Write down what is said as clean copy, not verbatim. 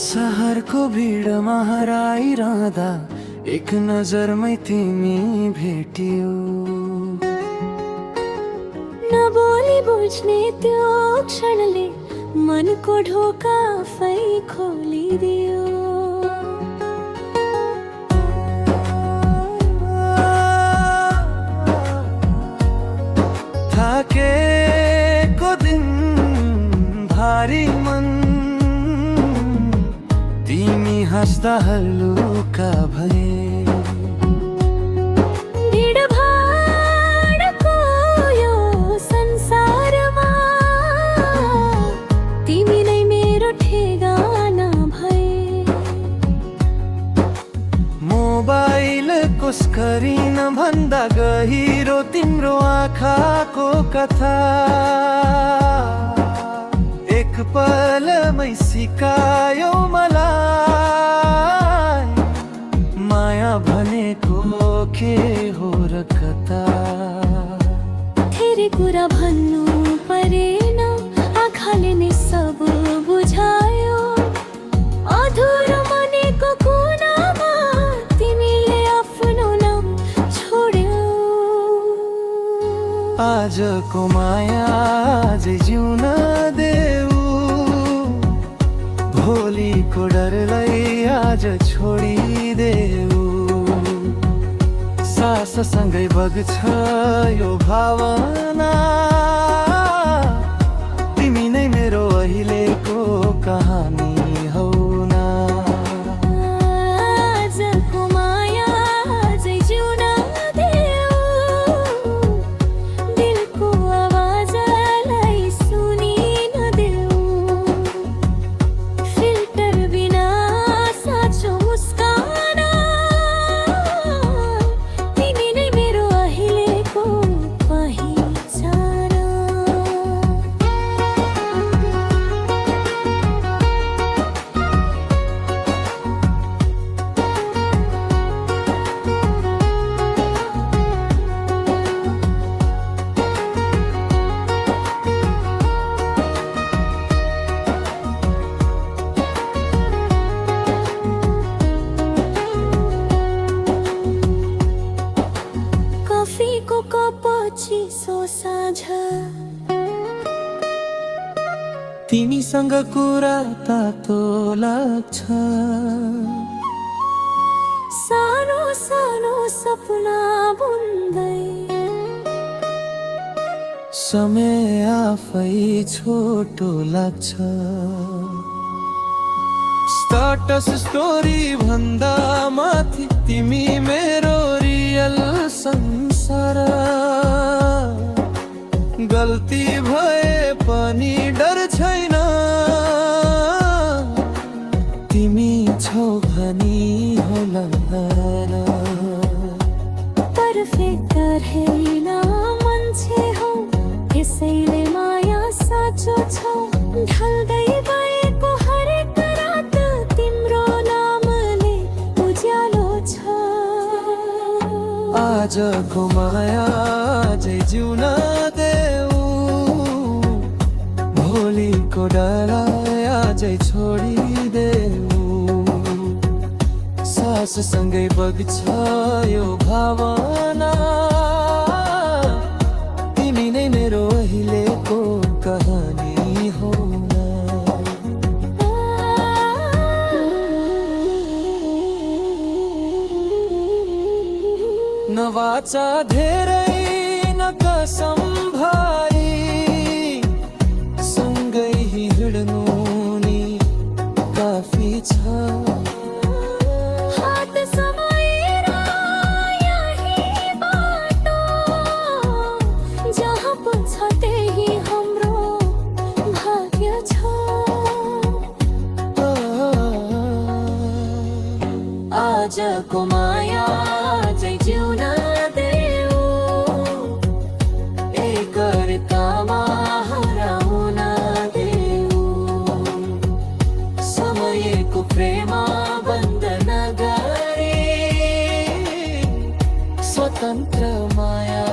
सहरको भिडमा हराइरहँदा एक नजरमै तिमी भेटियो। नबोली बुझ्ने त्यो क्षणले मनको ढोका आफै खोलिदियो। थाकेको दिन भारी मन तिमी हाँस्दा हल्लुका भए। भिडभाडको यो संसारमा तिमी नै मेरो ठेगाना भए। मोबाइलको स्क्रिन भन्दा गहिरो तिम्रो आँखाको कथा एक पलमै सिकायो मलाई माया भनेको के हो र कता। धेरै कुरा भन्नु परेन, आँखाले नै सब बुझायो। अधुरो मनेको कुनामा तिमीले आफ्नो नाम छोड्यौ। आजको माया आजै जिउन देऊ, भोलिको डरलाई आज छोडिदेऊ। साससँगै बग्छ यो भावना, तिमी नै मेरो अहिलेको कहानी हौ ना। आजको माया आजै जिउन देऊ, दिलको आवाजलाई सुनिन देऊ। फिल्टर बिना साँचो मुस्कान तिमी नै मेरो अहिलेको पहिचान। कफीको कप चिसो साँझ तिमीसँग कुरा तातो लाग्छ। सानो सानो सपना बुन्दै समय आफै छोटो लाग्छ। स्टाटस स्टोरी भन्दा माथि तिमी मेरो रियल संसार। गल्ती भए पनि डर छैन, तिमी छौ भनी होला। परफेक्टर होइन मान्छे हौ, यसैले माया साँचो छौ। ढल्दै गएको हरेक रात तिम्रो नामले उज्यालो छ। आजको माया आजै जिउन देऊ, भोलिको डरलाई आजै छोडिदेऊ। साससँगै बग्छ यो भावना, तिमी नै मेरो अहिलेको कहानी हो ना। नवाचा धेरै न कसम भाइ, सँगै हिँड्नु नि काफी छ। हात समाएर यही बाटो, जहाँ पुग्छ त्यही हाम्रो भाग्य छ। आजको माया आजै जिउन देऊ, एकअर्कामा हराउन देऊ। समयको प्रेम बन्द नगरी स्वतन्त्र माया